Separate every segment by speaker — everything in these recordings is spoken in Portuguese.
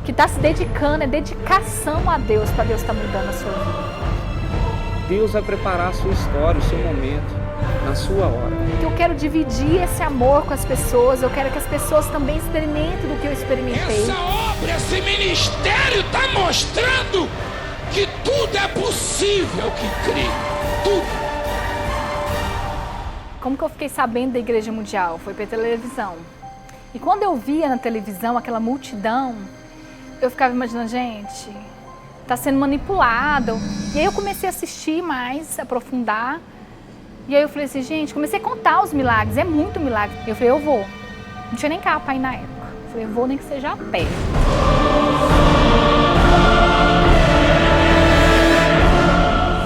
Speaker 1: que está se dedicando, é dedicação a Deus, para Deus estar mudando a sua vida.
Speaker 2: Deus vai preparar a sua história, o seu momento, na sua hora.
Speaker 1: Eu quero dividir esse amor com as pessoas, eu quero que as pessoas também experimentem do que eu experimentei.
Speaker 3: Essa obra, esse ministério está mostrando que tudo é possível que crê. Tudo.
Speaker 1: Como que eu fiquei sabendo da Igreja Mundial? Foi pela televisão. E quando eu via na televisão aquela multidão, eu ficava imaginando, gente, está sendo manipulado. E aí eu comecei a assistir mais, aprofundar. E aí eu falei assim, gente, comecei a contar os milagres, é muito milagre. E eu falei, eu vou. Não tinha nem carro para ir na época. Eu falei, eu vou nem que seja a pé.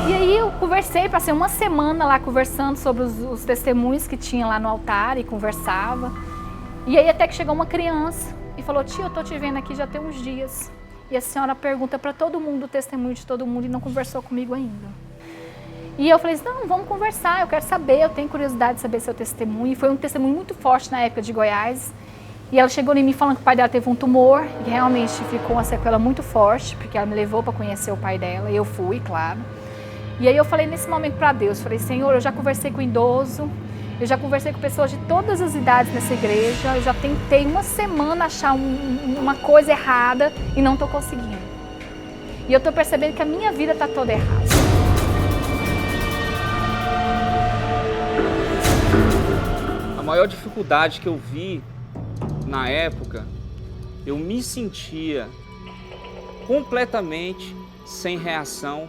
Speaker 1: E aí eu conversei, passei uma semana lá conversando sobre os testemunhos que tinha lá no altar e conversava. E aí até que chegou uma criança e falou, tia, eu tô te vendo aqui já tem uns dias. E a senhora pergunta para todo mundo o testemunho de todo mundo e não conversou comigo ainda. E eu falei assim, não, vamos conversar, eu quero saber, eu tenho curiosidade de saber seu testemunho. E foi um testemunho muito forte na época de Goiás. E ela chegou em mim falando que o pai dela teve um tumor, e realmente ficou uma sequela muito forte, porque ela me levou para conhecer o pai dela, e eu fui, claro. E aí eu falei nesse momento para Deus, falei, Senhor, eu já conversei com idoso, eu já conversei com pessoas de todas as idades nessa igreja, eu já tentei uma semana achar uma coisa errada e não estou conseguindo. E eu estou percebendo que a minha vida está toda errada.
Speaker 2: A maior dificuldade que eu vi na época, eu me sentia completamente sem reação,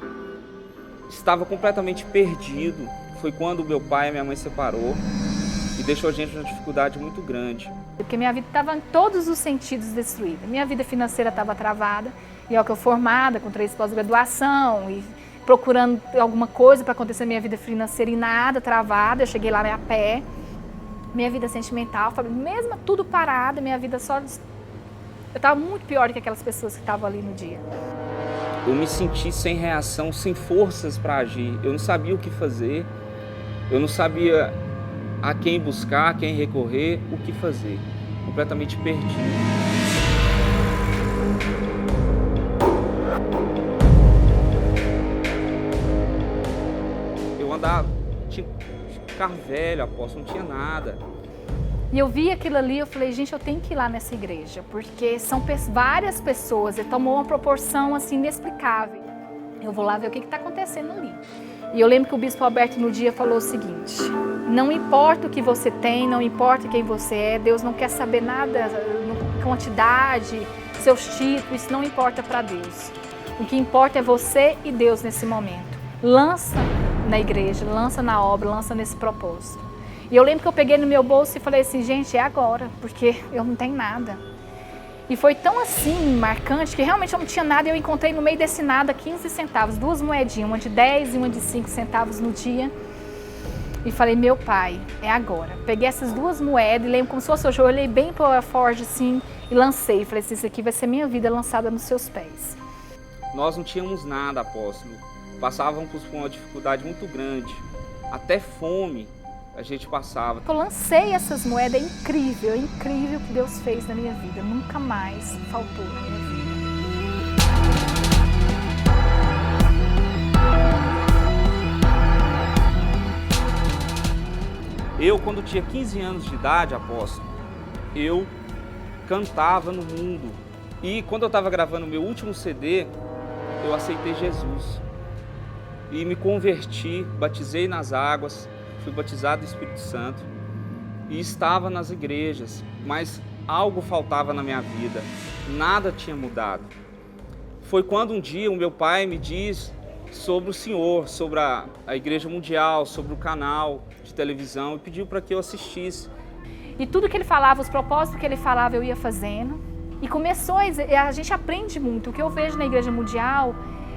Speaker 2: estava completamente perdido. Foi quando meu pai e minha mãe separou e deixou a gente numa dificuldade muito grande.
Speaker 1: Porque minha vida estava em todos os sentidos destruída. Minha vida financeira estava travada, e eu que eu formada, com 3 pós-graduação, e procurando alguma coisa para acontecer na minha vida financeira e nada, travada. Eu cheguei lá a pé. Minha vida sentimental, mesmo tudo parado, minha vida só... Eu estava muito pior do que aquelas pessoas que estavam ali no dia.
Speaker 2: Eu me senti sem reação, sem forças para agir. Eu não sabia o que fazer, eu não sabia a quem buscar, a quem recorrer, o que fazer. Completamente perdido. Eu andava, tinha carro velho, apóstolo, não tinha nada.
Speaker 1: E eu vi aquilo ali, eu falei, gente, eu tenho que ir lá nessa igreja, porque são várias pessoas, e tomou uma proporção assim inexplicável. Eu vou lá ver o que está acontecendo ali. E eu lembro que o bispo Alberto no dia falou o seguinte, não importa o que você tem, não importa quem você é, Deus não quer saber nada, quantidade, seus títulos, isso não importa para Deus. O que importa é você e Deus nesse momento. Lança na igreja, lança na obra, lança nesse propósito. E eu lembro que eu peguei no meu bolso e falei assim, gente, é agora, porque eu não tenho nada. E foi tão assim, marcante, que realmente eu não tinha nada e eu encontrei no meio desse nada 15 centavos, 2 moedinhas, uma de 10 e uma de 5 centavos no dia. E falei, meu pai, é agora. Peguei essas 2 moedas e lembro como se fosse hoje, eu olhei bem para a Forge assim e lancei. Falei assim, isso aqui vai ser minha vida lançada nos seus pés.
Speaker 2: Nós não tínhamos nada, apóstolo. Passávamos por uma dificuldade muito grande, até fome a gente passava.
Speaker 1: Eu lancei essas moedas, é incrível o que Deus fez na minha vida, nunca mais faltou na minha vida.
Speaker 2: Eu, quando tinha 15 anos de idade, apóstolo, eu cantava no mundo. E quando eu estava gravando o meu último CD, eu aceitei Jesus. E me converti, batizei nas águas, fui batizado no Espírito Santo e estava nas igrejas, mas algo faltava na minha vida, nada tinha mudado. Foi quando um dia o meu pai me diz sobre o Senhor, sobre a Igreja Mundial, sobre o canal de televisão e pediu para que eu assistisse.
Speaker 1: E tudo que ele falava, os propósitos que ele falava, eu ia fazendo. E começou, a gente aprende muito. O que eu vejo na Igreja Mundial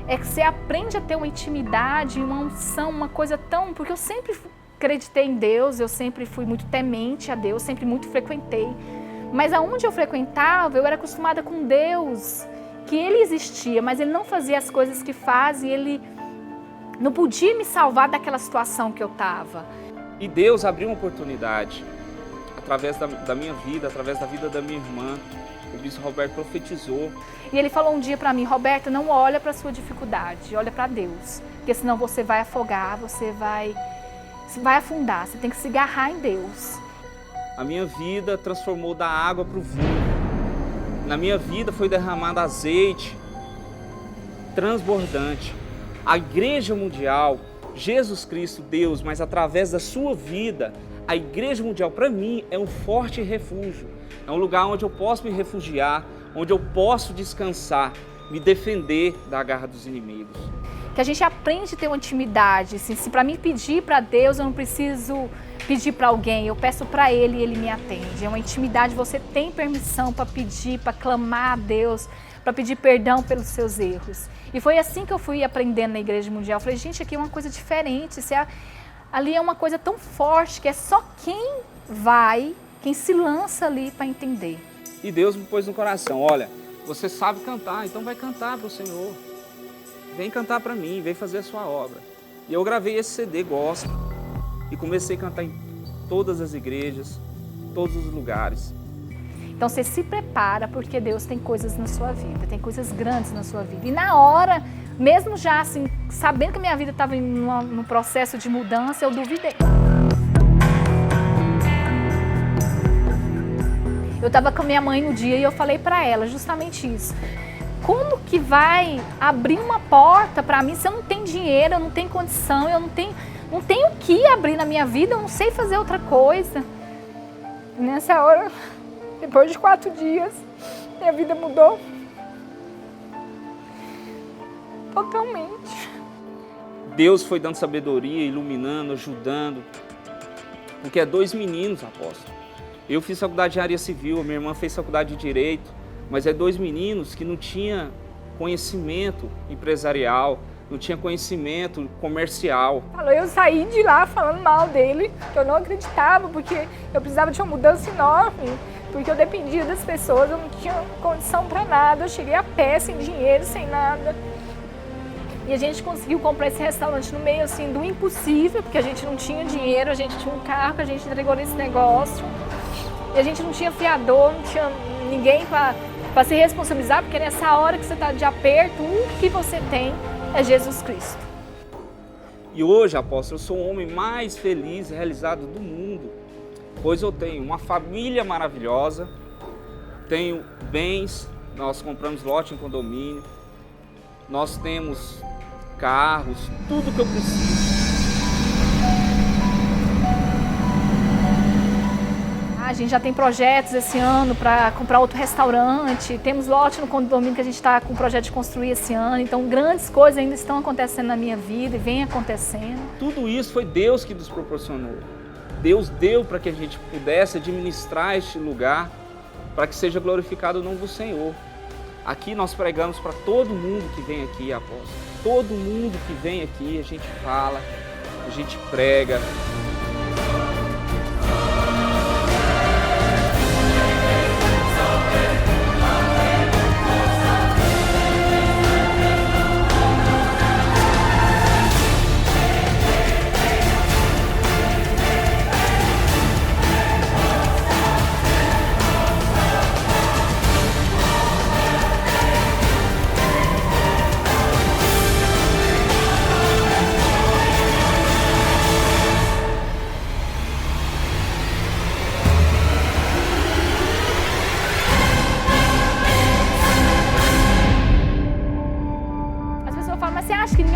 Speaker 1: é que você aprende a ter uma intimidade, uma unção, uma coisa tão... Porque eu sempre acreditei em Deus, eu sempre fui muito temente a Deus, sempre muito frequentei. Mas aonde eu frequentava, eu era acostumada com Deus, que Ele existia, mas Ele não fazia as coisas que faz e Ele não podia me salvar daquela situação que eu estava.
Speaker 2: E Deus abriu uma oportunidade, através da minha vida, através da vida da minha irmã. O bispo Roberto profetizou.
Speaker 1: E ele falou um dia para mim: Roberta, não olha para a sua dificuldade, olha para Deus. Porque senão você vai afogar, você vai afundar, você tem que se agarrar em Deus.
Speaker 2: A minha vida transformou da água para o vinho. Na minha vida foi derramado azeite transbordante. A Igreja Mundial, Jesus Cristo, Deus, mas através da sua vida, a Igreja Mundial para mim é um forte refúgio. É um lugar onde eu posso me refugiar, onde eu posso descansar, me defender da garra dos inimigos.
Speaker 1: Que a gente aprende a ter uma intimidade. Assim, se para mim pedir para Deus, eu não preciso pedir para alguém, eu peço para Ele e Ele me atende. É uma intimidade, você tem permissão para pedir, para clamar a Deus, para pedir perdão pelos seus erros. E foi assim que eu fui aprendendo na Igreja Mundial. Eu falei, gente, aqui é uma coisa diferente. Ali é uma coisa tão forte que é só quem vai, quem se lança ali para entender.
Speaker 2: E Deus me pôs no coração, olha, você sabe cantar, então vai cantar para o Senhor. Vem cantar para mim, vem fazer a sua obra. E eu gravei esse CD gospel e comecei a cantar em todas as igrejas, todos os lugares.
Speaker 1: Então você se prepara, porque Deus tem coisas na sua vida, tem coisas grandes na sua vida. E na hora, mesmo já assim, sabendo que minha vida estava num processo de mudança, eu duvidei. Eu estava com a minha mãe no dia e eu falei para ela justamente isso. Como que vai abrir uma porta para mim se eu não tenho dinheiro, eu não tenho condição, eu não tenho o que abrir na minha vida, eu não sei fazer outra coisa. E nessa hora, depois de 4 dias, minha vida mudou totalmente.
Speaker 2: Deus foi dando sabedoria, iluminando, ajudando, porque é 2 meninos, apóstolo. Eu fiz faculdade de área civil, a minha irmã fez faculdade de direito, mas é 2 meninos que não tinham conhecimento empresarial, não tinha conhecimento comercial.
Speaker 1: Eu saí de lá falando mal dele, que eu não acreditava, porque eu precisava de uma mudança enorme, porque eu dependia das pessoas, eu não tinha condição para nada, eu cheguei a pé, sem dinheiro, sem nada. E a gente conseguiu comprar esse restaurante no meio assim do impossível, porque a gente não tinha dinheiro, a gente tinha um carro, a gente entregou nesse negócio. E a gente não tinha fiador, não tinha ninguém para se responsabilizar, porque nessa hora que você está de aperto, o que você tem é Jesus Cristo.
Speaker 2: E hoje, apóstolo, eu sou o homem mais feliz e realizado do mundo, pois eu tenho uma família maravilhosa, tenho bens, nós compramos lote em condomínio, nós temos carros, tudo que eu preciso.
Speaker 1: A gente já tem projetos esse ano para comprar outro restaurante, temos lote no condomínio que a gente está com o projeto de construir esse ano, então grandes coisas ainda estão acontecendo na minha vida e vem acontecendo.
Speaker 2: Tudo isso foi Deus que nos proporcionou. Deus deu para que a gente pudesse administrar este lugar, para que seja glorificado o nome do Senhor. Aqui nós pregamos para todo mundo que vem aqui, apóstolo. Todo mundo que vem aqui, a gente fala, a gente prega.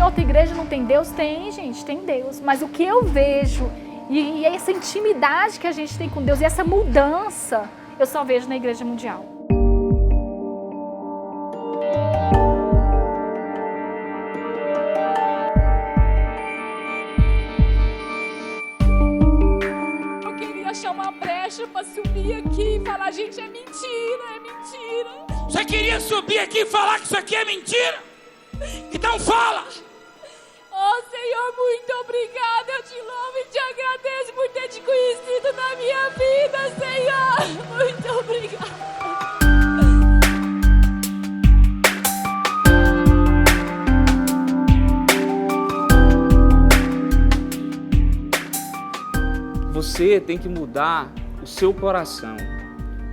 Speaker 1: Outra igreja não tem Deus? Tem, gente, tem Deus. Mas o que eu vejo e essa intimidade que a gente tem com Deus e essa mudança, eu só vejo na Igreja Mundial. Eu queria achar uma brecha para subir aqui e falar, gente, é mentira, é mentira.
Speaker 3: Você queria subir aqui e falar que isso aqui é mentira? Então fala!
Speaker 1: Oh, Senhor, muito obrigada, eu te louvo e te agradeço por ter te conhecido na minha vida, Senhor. Muito obrigada.
Speaker 2: Você tem que mudar o seu coração.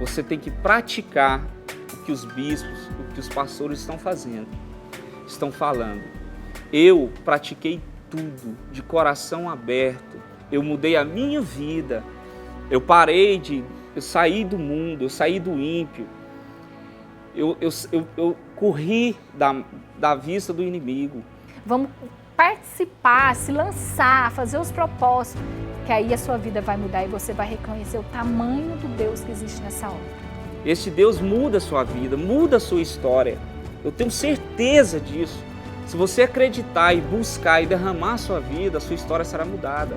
Speaker 2: Você tem que praticar que os bispos, o que os pastores estão fazendo, estão falando. Eu pratiquei tudo de coração aberto, eu mudei a minha vida, eu saí do mundo, eu saí do ímpio, eu corri da vista do inimigo.
Speaker 1: Vamos participar, se lançar, fazer os propósitos, que aí a sua vida vai mudar e você vai reconhecer o tamanho do Deus que existe nessa obra.
Speaker 2: Este Deus muda a sua vida, muda a sua história. Eu tenho certeza disso. Se você acreditar e buscar e derramar a sua vida, a sua história será mudada.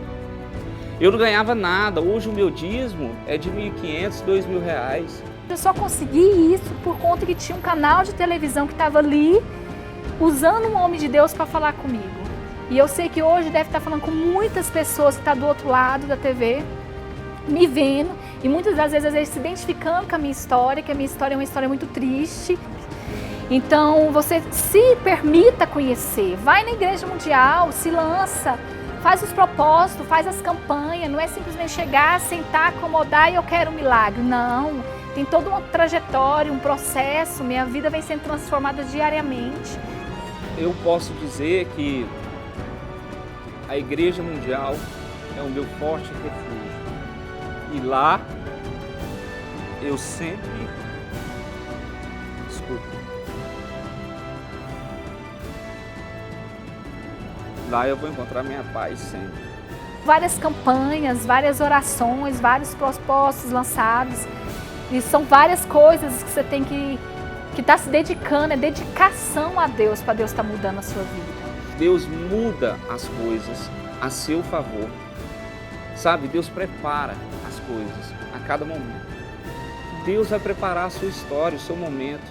Speaker 2: Eu não ganhava nada, hoje o meu dízimo é de R$1.500, R$2.000.
Speaker 1: Eu só consegui isso por conta que tinha um canal de televisão que estava ali, usando um homem de Deus para falar comigo. E eu sei que hoje deve estar falando com muitas pessoas que estão do outro lado da TV, me vendo, e muitas das vezes, às vezes se identificando com a minha história, que a minha história é uma história muito triste. Então, você se permita conhecer, vai na Igreja Mundial, se lança, faz os propósitos, faz as campanhas, não é simplesmente chegar, sentar, acomodar e eu quero um milagre. Não, tem toda uma trajetória, um processo, minha vida vem sendo transformada diariamente.
Speaker 2: Eu posso dizer que a Igreja Mundial é o meu forte refúgio. E lá, eu sempre... Lá eu vou encontrar minha paz sempre.
Speaker 1: Várias campanhas, várias orações, vários propósitos lançados. E são várias coisas que você tem que estar se dedicando, é dedicação a Deus, para Deus estar mudando a sua vida.
Speaker 2: Deus muda as coisas a seu favor. Sabe, Deus prepara as coisas a cada momento. Deus vai preparar a sua história, o seu momento,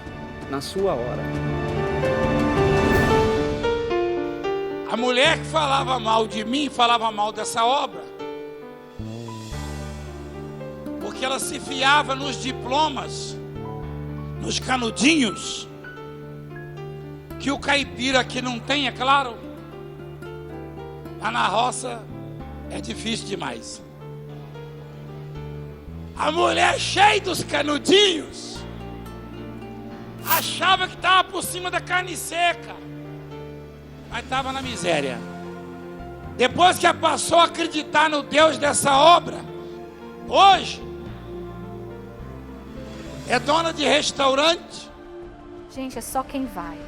Speaker 2: na sua hora.
Speaker 3: A mulher que falava mal de mim, falava mal dessa obra, porque ela se fiava nos diplomas, nos canudinhos, que o caipira aqui não tem, é claro. Lá na roça é difícil demais. A mulher cheia dos canudinhos, achava que estava por cima da carne seca, mas estava na miséria. Depois que ela passou a acreditar no Deus dessa obra, hoje é dona de restaurante.
Speaker 1: Gente, é só quem vai.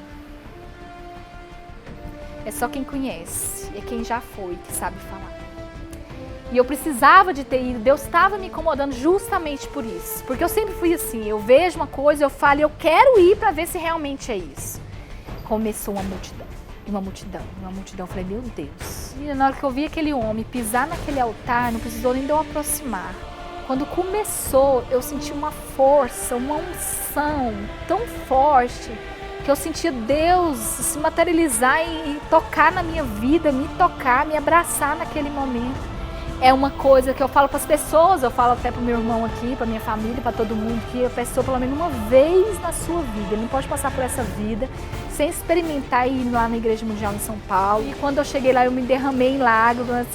Speaker 1: É só quem conhece, é quem já foi, que sabe falar. E eu precisava de ter ido, Deus estava me incomodando justamente por isso. Porque eu sempre fui assim, eu vejo uma coisa, eu falo, eu quero ir para ver se realmente é isso. Começou uma multidão. Eu falei, meu Deus. E na hora que eu vi aquele homem pisar naquele altar, não precisou nem de eu aproximar. Quando começou, eu senti uma força, uma unção tão forte, que eu sentia Deus se materializar e tocar na minha vida, me tocar, me abraçar naquele momento. É uma coisa que eu falo para as pessoas, eu falo até para o meu irmão aqui, para minha família, para todo mundo, que a pessoa pelo menos uma vez na sua vida, não pode passar por essa vida sem experimentar ir lá na Igreja Mundial em São Paulo. E quando eu cheguei lá, eu me derramei em lágrimas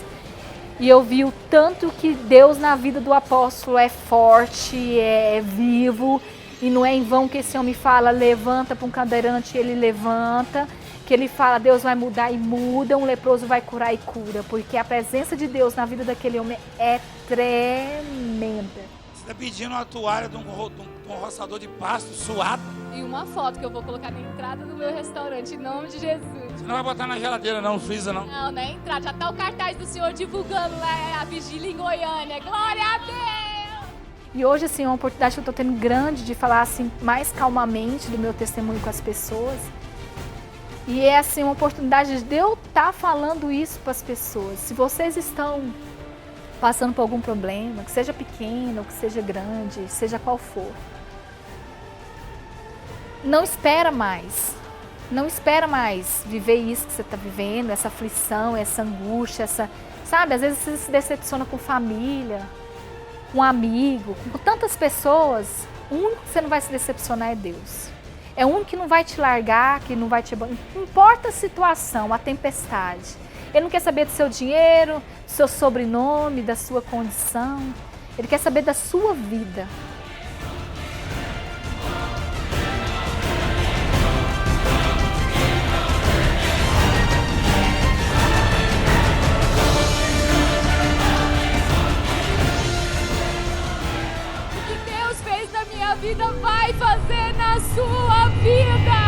Speaker 1: e eu vi o tanto que Deus na vida do apóstolo é forte, é vivo, e não é em vão que esse homem fala, levanta para um cadeirante, ele levanta. Que ele fala, Deus vai mudar e muda, um leproso vai curar e cura, porque a presença de Deus na vida daquele homem é tremenda.
Speaker 3: Você está pedindo uma toalha de um roçador de pasto suado?
Speaker 4: E uma foto que eu vou colocar na entrada do meu restaurante, em nome de Jesus.
Speaker 3: Você não vai botar na geladeira não, freezer não?
Speaker 4: Não, na entrada, já tá o cartaz do senhor divulgando lá a vigília em Goiânia, glória a Deus!
Speaker 1: E hoje, assim, é uma oportunidade que eu estou tendo grande de falar, assim, mais calmamente do meu testemunho com as pessoas. E é assim uma oportunidade de eu estar falando isso para as pessoas. Se vocês estão passando por algum problema, que seja pequeno ou que seja grande, seja qual for, não espera mais. Não espera mais viver isso que você está vivendo, essa aflição, essa angústia, sabe? Às vezes você se decepciona com família, com amigo, com tantas pessoas. O único que você não vai se decepcionar é Deus. É o único que não vai te largar, que não vai te abandonar. Não importa a situação, a tempestade. Ele não quer saber do seu dinheiro, do seu sobrenome, da sua condição. Ele quer saber da sua vida.
Speaker 4: a vida vai fazer na sua vida.